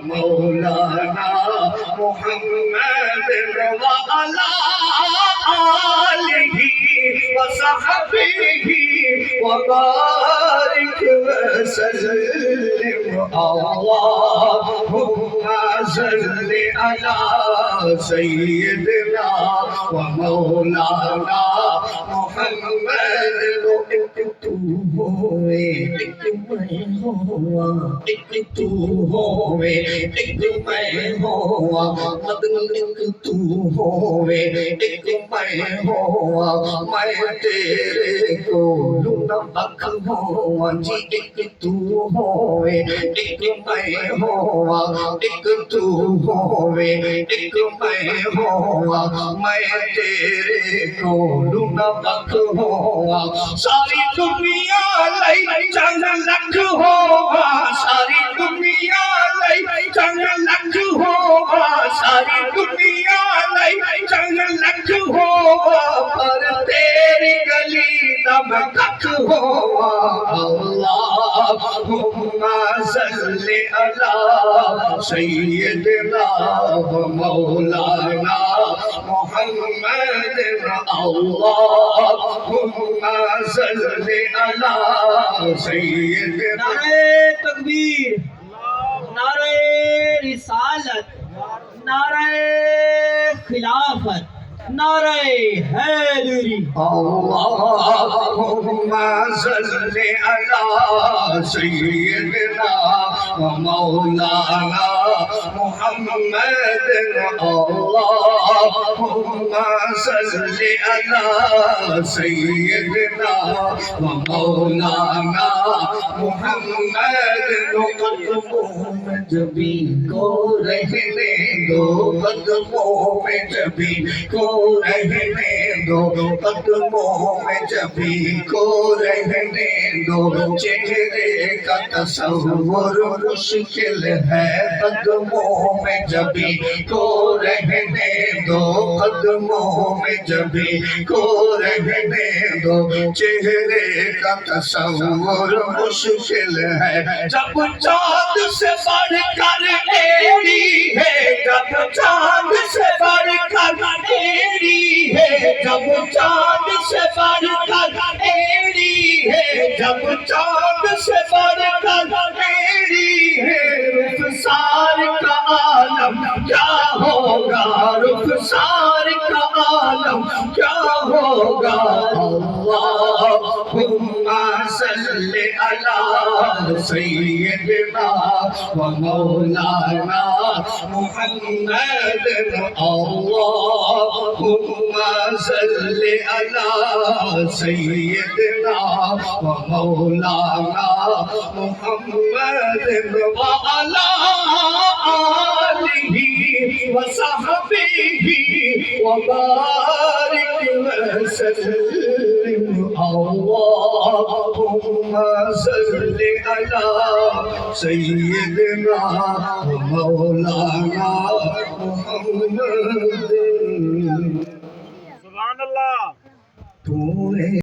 مولانا محمد وعلى آلہ وصحبہ وبارک وسلم اللہم صلی علی سیدنا ومولانا محمد ایک تو ہوئے ایک میں ہوا ایک تو ہوئے ایک میں ہوا مدنی ایک تو ہوئے ایک میں ہوا میں تیرے کو لوں بک ہوا جی ایک تو ہوئے ایک میں ہوا ایک تو ہوئے ایک میں ہوا میں تیرے کو لوں بک ہوا ساری دنیا لئی چند لکھ ہوگا ساری دنیا لئی چند لکھ ہوگا ساری دنیا لئی چند لکھ ہوگا پر تیری گلی دم ککھ ہوگا اللہم صلی علی سیدنا مولانا محمد اللہم صلی علی سیدنا نعرہ تکبیر، نعرہ رسالت، نعرہ خلافت، نعرہ حیدری۔ اللہم صلی علی سیدنا مولانا محمد اللہم صلی علی سیدنا مولانا محمد قدموں میں جبھی کو رہنے دو قدموں میں جبھی کو رہنے دو قدموں میں جبھی کو رہنے دو چہرے کا تصور مشکل ہے قدموں میں جبھی کو رہنے دو قدموں میں جبھی کو رہنے دو چہرے کا تصور مشکل ہے جب چاند سے بڑھ کر ایڑی ہے جب چاند سے بڑھ کر ایڑی ہے جب چاند سے بڑھ کر ایڑی ہے جب چاند سے بڑھ کر ایڑی ہے رخسار کا عالم کیا ہوگا رخسار کا عالم کیا ہوگا اللہم صلی علی سیدنا ومولانا محمد اللہم صلی علی سیدنا ومولانا محمد وعلى آلہ وصحبہ وبارک وسلم اللہم صلی علی سیدنا مولانا محمد سبحان اللہ۔ تو